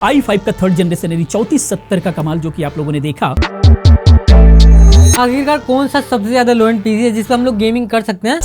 i5 का third generation यानी 3470 का कमाल जो कि आप लोगों ने देखा। आखिरकार कौन सा सबसे ज्यादा लो एंड पीसी है जिस पर हम लोग गेमिंग कर सकते हैं।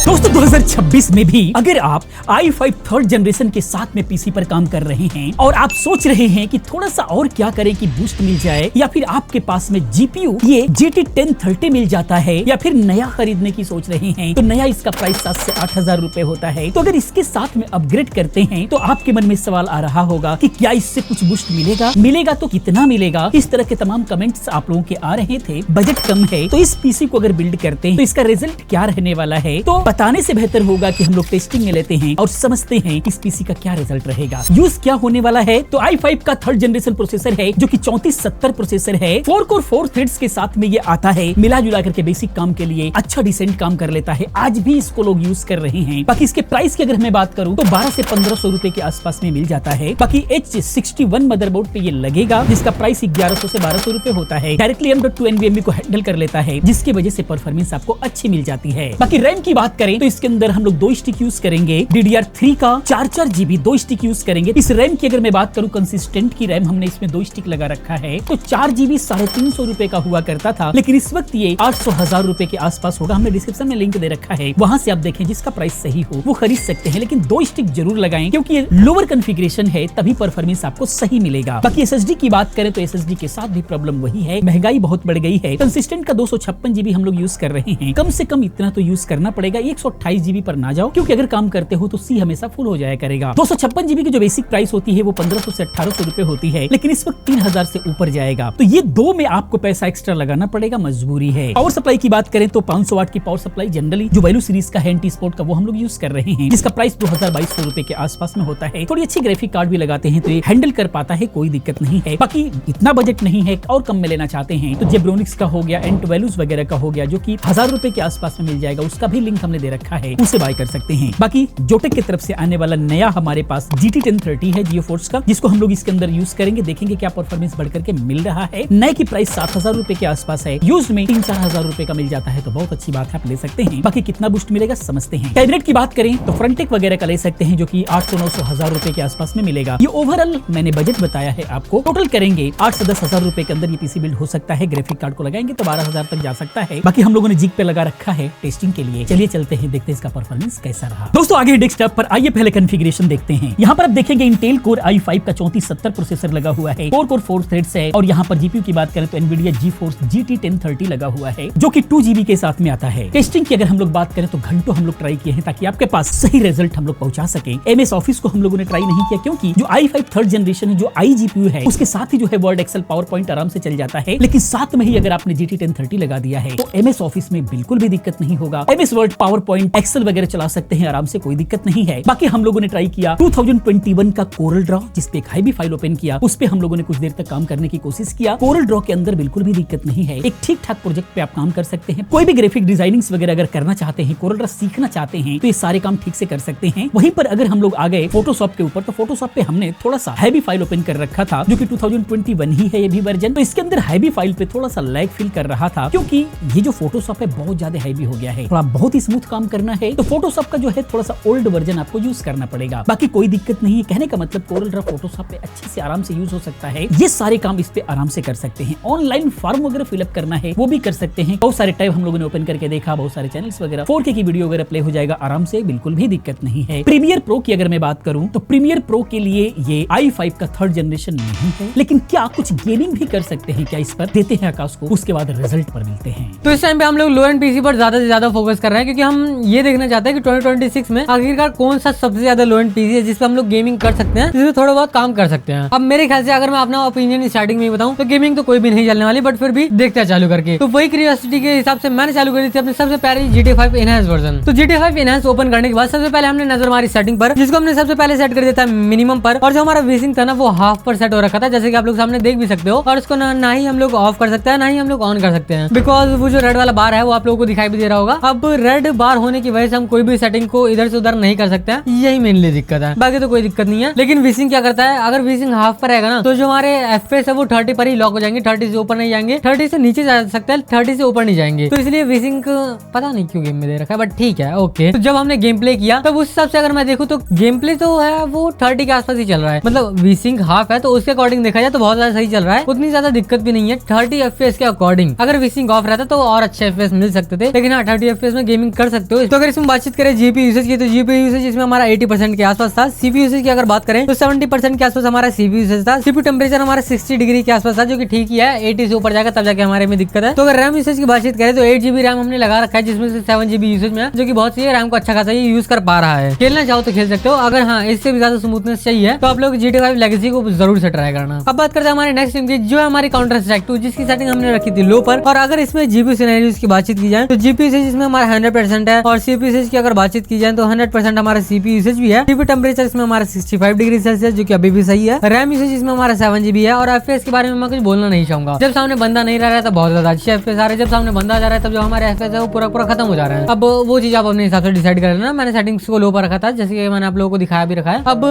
दोस्तों 2026 में भी अगर आप i5 थर्ड जनरेशन के साथ में पीसी पर काम कर रहे हैं और आप सोच रहे हैं कि थोड़ा सा और क्या करें कि बूस्ट मिल जाए, या फिर आपके पास में जीपीयू ये GT 1030 मिल जाता है, या फिर नया खरीदने की सोच रहे हैं तो नया इसका प्राइस 7 से 8,000 रुपए होता है। तो अगर इसके साथ में अपग्रेड करते हैं तो आपके मन में सवाल आ रहा होगा कि क्या इससे कुछ बूस्ट मिलेगा तो कितना मिलेगा। इस तरह के तमाम कमेंट्स आप लोगों के आ रहे थे। बजट कम है तो इस पीसी को अगर बिल्ड करते हैं तो इसका रिजल्ट क्या रहने वाला है, तो बताने से बेहतर होगा कि हम लोग टेस्टिंग में लेते हैं और समझते हैं इस पीसी का क्या रिजल्ट रहेगा, यूज क्या होने वाला है। तो i5 का थर्ड जनरेशन प्रोसेसर है जो कि 3470 प्रोसेसर है। 4 कोर 4 थ्रेड्स के साथ में ये आता है। मिला जुला करके बेसिक काम के लिए अच्छा डिसेंट काम कर लेता है। आज भी इसको लोग यूज कर रहे हैं। बाकी इसके प्राइस की अगर मैं बात करूं तो 12 से 1500 रुपए के आसपास में मिल जाता है। बाकी H61 मदरबोर्ड पे ये लगेगा जिसका प्राइस 1100 से 1200 रुपए होता है। डायरेक्टली M.2 NVMe को हैंडल कर लेता है जिसकी वजह से परफॉर्मेंस आपको अच्छी मिल जाती है। बाकी रैम की बात करें तो इसके अंदर हम लोग 2 स्टिक यूज करेंगे। DDR3 का 4 GB 2 स्टिक यूज करेंगे। इस रैम की अगर मैं बात करूं कंसिस्टेंट की रैम हमने इसमें 2 स्टिक लगा रखा है। तो 4 GB 350 रुपए का हुआ करता था, लेकिन इस वक्त ये 800,000 रुपए के आसपास होगा। हमने डिस्क्रिप्शन में लिंक दे रखा है, वहां से आप देखें जिसका प्राइस सही हो वो खरीद सकते हैं। लेकिन 2 स्टिक जरूर लगाएं क्योंकि ये लोअर कॉन्फ़िगरेशन है, तभी परफॉर्मेंस आपको सही मिलेगा। बाकी SSD की बात करें तो SSD के साथ भी प्रॉब्लम वही है, महंगाई बहुत बढ़ गई है। कंसिस्टेंट का 256 GB हम लोग यूज कर रहे हैं। कम से कम इतना तो यूज करना पड़ेगा। 128 GB पर ना जाओ क्योंकि अगर काम करते हो तो C हमेशा फुल हो जाया करेगा। 256 GB की जो बेसिक प्राइस होती है वो 1500 से 1800 रुपए होती है, लेकिन इस वक्त 3000 से ऊपर जाएगा। तो ये दो में आपको पैसा एक्स्ट्रा लगाना पड़ेगा, मजबूरी है। पावर सप्लाई की बात करें तो 500 वाट की पावर सप्लाई जनरली जो वैल्यू सीरीज का है एंटी-स्पोर्ट का वो हम लोग यूज कर रहे हैं, जिसका प्राइस 2200 रुपए के आसपास में होता है। थोड़ी अच्छी ग्राफिक कार्ड भी लगाते हैं तो ये हैंडल कर पाता है, कोई दिक्कत नहीं है। बाकी इतना बजट नहीं है और कम में लेना चाहते हैं तो जेब्रोनिक्स का हो गया, एंटवैल्यूज वगैरह का हो गया जो कि 1000 रुपए के आसपास में मिल जाएगा। उसका भी लिंक हमने दे रखा है, उसे बाय कर सकते हैं। बाकी जोटेक की तरफ से आने वाला नया हमारे पास GT 1030 है जियोफोर्स का, जिसको हम लोग इसके अंदर यूज करेंगे। देखेंगे क्या परफॉर्मेंस बढ़ करके मिल रहा है। नए की प्राइस 7000 रुपए के आसपास है, यूज्ड में 3-4 हजार रुपए का मिल जाता है तो बहुत अच्छी बात है, आप ले सकते हैं। बाकी कितना बूस्ट मिलेगा समझते हैं। कैबिनेट की बात करें तो फ्रंटेक वगैरह का ले सकते हैं जो कि 800-900 हजार रुपए के आसपास में मिलेगा। ये ओवरऑल मैंने बजट बताया है आपको। टोटल करेंगे 8 से 10 हजार रुपए के अंदर ये पीसी बिल्ड हो सकता है। ग्राफिक कार्ड को लगाएंगे तो 12,000 तक जा सकता है। बाकी हम लोगों ने जिग पे लगा रखा है टेस्टिंग के लिए। चलिए चलते हैं, देखते हैं इसका परफॉर्मेंस कैसा रहा। दोस्तों आगे डेस्कटॉप पर आइए पहले कॉन्फ़िगरेशन देखते हैं। यहाँ पर आप देखेंगे इंटेल कोर i5 का 3470 प्रोसेसर लगा हुआ है। 4 कोर 4 थ्रेड्स है और यहाँ पर जीपीयू की बात करें तो एनवीडिया GeForce GT 1030 लगा हुआ है जो कि 2 GB के साथ में आता है। टेस्टिंग की अगर हम लोग बात करें तो घंटों हम लोग ट्राई किए हैं ताकि आपके पास सही रिजल्ट हम लोग पहुंचा सके। MS ऑफिस को हम लोगों ने ट्राई नहीं किया क्योंकि जो i5 थर्ड जनरेशन है, जो iGPU है, उसके साथ ही जो है वर्ड, एक्सेल, पावर पॉइंट आराम से चल जाता है। लेकिन साथ में ही अगर आपने GT 1030 लगा दिया है तो MS ऑफिस में बिल्कुल भी दिक्कत नहीं होगा। MS Word, PowerPoint, Excel वगैरह चला सकते हैं आराम से, कोई दिक्कत नहीं है। बाकी हम लोगों ने ट्राई किया 2021 का कोरल ड्रॉ, जिसपे एक हाई भी फाइल ओपन किया, उस पे हम लोगों ने कुछ देर तक काम करने की कोशिश किया। कोरल ड्रॉ के अंदर बिल्कुल भी दिक्कत नहीं है, एक ठीक ठाक प्रोजेक्ट पे आप काम कर सकते हैं। कोई भी ग्राफिक डिजाइनिंग्स वगैरह अगर करना चाहते हैं, कोरल ड्रॉ सीखना चाहते हैं तो ये सारे काम ठीक से कर सकते हैं। वहीं पर अगर हम लोग आ गए फोटोशॉप के ऊपर तो फोटोशॉप पे हमने थोड़ा सा हैवी फाइल ओपन कर रखा था जो कि 2021 ही है ये भी वर्जन। तो इसके अंदर हैवी फाइल पे थोड़ा सा लैग फील कर रहा था क्योंकि ये जो फोटोशॉप है बहुत ज्यादा हैवी हो गया है। थोड़ा बहुत ही स्मूथ काम करना है तो फोटोशॉप का जो है थोड़ा सा ओल्ड वर्जन आपको यूज करना पड़ेगा। बाकी कोई दिक्कत नहीं है। कहने का मतलब कोरल ड्रॉ फोटोशॉप पे अच्छे से आराम से यूज हो सकता है। ये सारे काम इस पे आराम से कर सकते हैं। ऑनलाइन फॉर्म वगैरह फिलअप करना है वो भी कर सकते हैं। बहुत सारे टैब हम लोगों ने ओपन करके देखा, बहुत सारे चैनल्स वगैरह, 4K की वीडियो वगैरह प्ले हो जाएगा आराम से, बिल्कुल भी दिक्कत नहीं है। प्रीमियर प्रो की अगर मैं बात करूं तो प्रीमियर प्रो के लिए ये i5 का थर्ड जनरेशन नहीं है, लेकिन क्या कुछ गेमिंग भी कर सकते हैं क्या इस पर, देते हैं आकाश को, उसके बाद रिजल्ट पर मिलते हैं। तो इस टाइम पे हम लोग लो एंड पीसी पर ज्यादा से ज्यादा फोकस कर रहे हैं क्योंकि हम ये देखना चाहते हैं कि 2026 में आखिरकार कौन सा सबसे ज्यादा लो एंड पीसी है जिस पे हम लोग गेमिंग कर सकते हैं, जिसमें थोड़ा बहुत काम कर सकते हैं। अब मेरे ख्याल से अगर मैं अपना ओपिनियन स्टार्टिंग में बताऊं तो गेमिंग तो कोई भी नहीं चलने वाली, बट फिर भी देखते हैं चालू करके। तो वही क्यूरियोसिटी के हिसाब से मैंने चालू करी थी अपनी सबसे प्यारी GT 5 एनहांस वर्जन। तो GT 5 एनहांस ओपन करने के बाद सबसे पहले हमने नजर मारी सेटिंग पर, जिसको हमने सबसे पहले सेट कर दिया था मिनिमम पर, और जो हमारा वेसिंग था ना वो हाफ पर सेट हो रखा था, जैसे कि आप लोग सामने देख भी सकते हो। और उसको ना ही हम लोग ऑफ कर सकते हैं ना ही हम लोग ऑन कर सकते हैं, बिकॉज वो जो रेड वाला बार है वो आप लोगों को दिखाई भी दे रहा होगा। अब रेड बार बार होने की वजह से हम कोई भी सेटिंग को इधर से उधर नहीं कर सकते हैं, यही मेनली दिक्कत है, बाकी तो कोई दिक्कत नहीं है। लेकिन वीसिंग क्या करता है, अगर वीसिंग हाफ पर रहेगा ना तो जो हमारे FPS है वो 30 पर ही लॉक हो जाएंगे, 30 से ऊपर नहीं जाएंगे, 30 से नीचे जा सकते हैं, 30 से ऊपर नहीं जाएंगे। तो इसलिए वीसिंग पता नहीं क्यों गेम में दे रखा है, बट ठीक है ओके। तो जब हमने गेम प्ले किया तब उस हिसाब से अगर मैं देखूँ तो गेम प्ले तो है वो 30 के आसपास ही चल रहा है, मतलब वीसिंग हाफ है तो उसके अकॉर्डिंग देखा जाए तो बहुत ज्यादा सही चल रहा है, उतनी ज्यादा दिक्कत भी नहीं है 30 FPS के अकॉर्डिंग। अगर वीसिंग ऑफ रहता तो और अच्छे FPS मिल सकते थे, लेकिन हाँ 30 FPS में गेमिंग कर सकते हो। तो अगर इसमें बातचीत करें जीपीयू यूसेज की तो जीपीयू यूसेज इसमें हमारा 80% के आसपास था। सीपीयू यूसेज की अगर बात करें तो 70% के आसपास हमारा सीपीयू यूसेज था। सीपीयू टेम्परेचर हमारा 60 डिग्री के आसपास था, जो कि ठीक ही है, 80 से ऊपर जाकर तब जाके हमारे में दिक्कत है। तो अगर रैम यूसेज की बातचीत करें तो 8GB रैम हमने लगा रखा है, जिसमें से 7GB यूसेज में है, जो कि बहुत सी रैम को अच्छा खासा यूज कर पा रहा है। खेलना चाहो तो खेल सकते हो, अगर हाँ इससे भी ज्यादा स्मूथनेस चाहिए तो आप लोग GTA 5 लेगेसी को जरूर से ट्राई करना। अब बात करते हैं हमारे नेक्स्ट गेम की, जो है हमारी काउंटर स्ट्राइक 2, जिसकी सेटिंग हमने रखी थी लो पर। और अगर इसमें जीपीयू सिनेरियोज की बातचीत की जाए तो जीपीयू यूसेज इसमें हमारा 100% है, और सीपीयू यूसेज की अगर बातचीत की जाए तो 100% हमारा सीपीयू यूसेज भी है। सीपीयू टेम्परेचर इसमें हमारा 65 डिग्री सेल्सियस, जो कि अभी भी सही है। रैम यूसेज इसमें हमारा 7GB है। और FPS के बारे में मैं कुछ बोलना नहीं चाहूंगा, जब सामने बंदा नहीं रह रहा है तो बहुत ज्यादा अच्छे FPS आ रहे हैं, जब सामने बंदा जा रहा है तब जो हमारे FPS है वो पूरा खत्म हो जा रहा है। अब वो चीज आप अपने हिसाब से डिसाइड कर लेना। मैंने सेटिंग्स को लो पर रखा था, जैसे कि मैंने आप लोगों को दिखाया भी रखा है। अब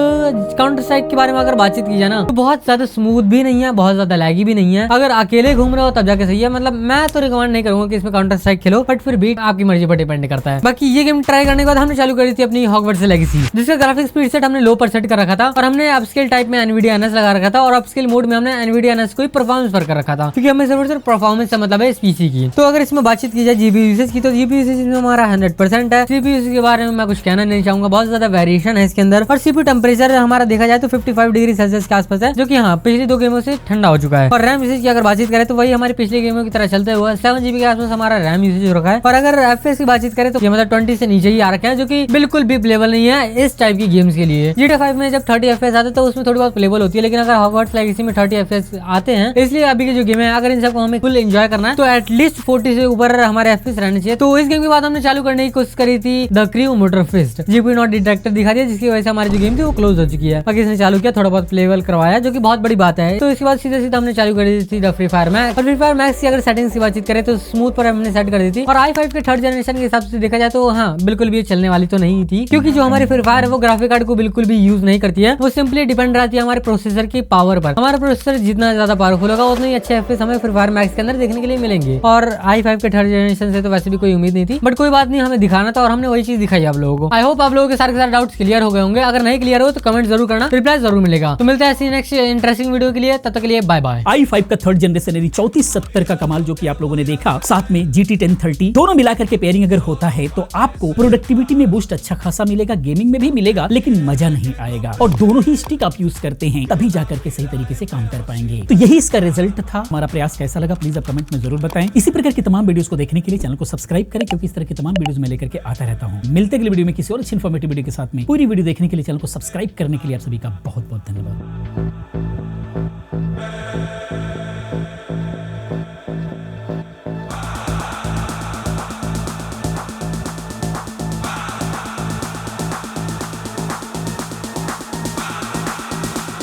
काउंटर स्ट्राइक के बारे में अगर बातचीत की जाए ना तो बहुत ज्यादा स्मूथ भी नहीं है, बहुत ज्यादा लैगी भी नहीं है। अगर अकेले घूम रहे हो तब जाके सही है, मतलब मैं तो रिकमेंड नहीं करूंगा कि इसमें काउंटर स्ट्राइक खेलो, बट फिर भी आपकी मर्जी पर डिपेंड करता है। बाकी ये गेम ट्राई करने के बाद हमने चालू करी थी अपनी हॉगवर्ट्स लेगेसी, जिसका ग्राफिक स्पीड सेट हमने लो पर सेट कर रखा था, और हमने अपस्केल टाइप में एनवीडिया एनएस लगा रखा था, और अपस्केल मोड में हमने एनवीडिया एनएस को परफॉर्मेंस पर कर रखा था, क्योंकि हमें सिर्फ परफॉर्मेंस से मतलब है इस पीसी की। तो अगर इसमें बातचीत की जाए जीपीयू यूसेज की तो जीपीयू यूसेज में हमारा 100% है। सीपीयू यूसेज के बारे में मैं कुछ कहना नहीं चाहूंगा, बहुत ज्यादा वेरिएशन है इसके अंदर। और सीपीयू टेम्परेचर हमारा देखा जाए तो 55 डिग्री सेल्सियस के आसपास है, जो कि हाँ पिछली 2 गेमों से ठंडा हो चुका है। और रैम यूसेज की अगर बातचीत करें तो वही हमारी पिछले गेमों की तरह चलते हुए 7GB के आसपास हमारा रैम यूसेज हो रखा है। और अगर FPS की बातचीत करें तो ये मतलब 20 से नीचे ही आ रखे हैं, जो कि बिल्कुल भी प्लेबल नहीं है इस टाइप की गेम्स के लिए। GTA 5 में जब 30 FPS आते तो उसमें थोड़ी बहुत प्लेबल होती है, लेकिन अगर हॉगवर्ट्स लेगेसी में 30 FPS आते हैं, इसलिए अभी के जो गेम है अगर इन सबको हमें फुल एंजॉय करना है तो एटलीस्ट 40 से ऊपर हमारे FPS रहने चाहिए। तो इस गेम के बाद हमने चालू करने की कोशिश करी थी द क्रू मोटर फिस्ट, जीपीयू नॉट डिटेक्टर दिखा दिया, जिसकी वजह से हमारी जो गेम थी वो क्लोज हो चुकी है। बाकी इसने चालू किया, थोड़ा बहुत प्लेबल करवाया, जो कि बहुत बड़ी बात है। तो इसके बाद सीधे सीधे हमने चालू कर दी थी द फ्री फायर मैक्स। और फ्री फायर मैक्स की अगर सेटिंग्स की बातचीत करें तो स्मूथ पर हमने सेट कर दी थी, और i5 के 3rd जनरेशन के हिसाब से देखा जाए तो हाँ बिल्कुल भी चलने वाली तो नहीं थी, क्योंकि जो हमारी फ्री फायर है वो ग्राफिक कार्ड को बिल्कुल भी यूज नहीं करती है, वो सिंपली डिपेंड रहती है हमारे प्रोसेसर की पावर पर। हमारा प्रोसेसर जितना ज्यादा पावरफुल होगा उतने ही अच्छे FPS हमें फ्री फायर मैक्स के अंदर देखने के लिए मिलेंगे। और i5 के 3rd जनरेशन से तो वैसे भी कोई उम्मीद नहीं थी, बट कोई बात नहीं, हमें दिखाना था और हमने वही चीज दिखाई आप लोगों को। आई होप आप लोगों के सारे डाउट्स क्लियर हो गए होंगे। अगर नहीं क्लियर हो तो कमेंट जरूर करना, रिप्लाई जरूर मिलेगा। तो मिलते हैं ऐसी नेक्स्ट इंटरेस्टिंग वीडियो के लिए, तब तक के लिए बाय बाय। i5 का 3rd जनरेशन यानी 3470 का कमाल जो कि आप लोगों ने देखा, साथ में GT 1030 दोनों मिलाकर के पेयरिंग अगर होता है तो आपको प्रोडक्टिविटी में बूस्ट अच्छा खासा मिलेगा, गेमिंग में भी मिलेगा, लेकिन मजा नहीं आएगा। और दोनों ही स्टिक आप यूज करते हैं तभी जाकर के सही तरीके से काम कर पाएंगे। तो यही इसका रिजल्ट था। हमारा प्रयास कैसा लगा प्लीज आप कमेंट में जरूर बताएं। इसी प्रकार की तमाम वीडियोस को देखने के लिए चैनल को सब्सक्राइब करें, क्योंकि इस तरह की तमाम वीडियोस मैं लेकर के आता रहता हूँ। मिलते अगले वीडियो में किसी और अच्छी इन्फॉर्मेटिव वीडियो के साथ में। पूरी वीडियो देखने के लिए चैनल को सब्सक्राइब करने के लिए आप सभी का बहुत बहुत धन्यवाद।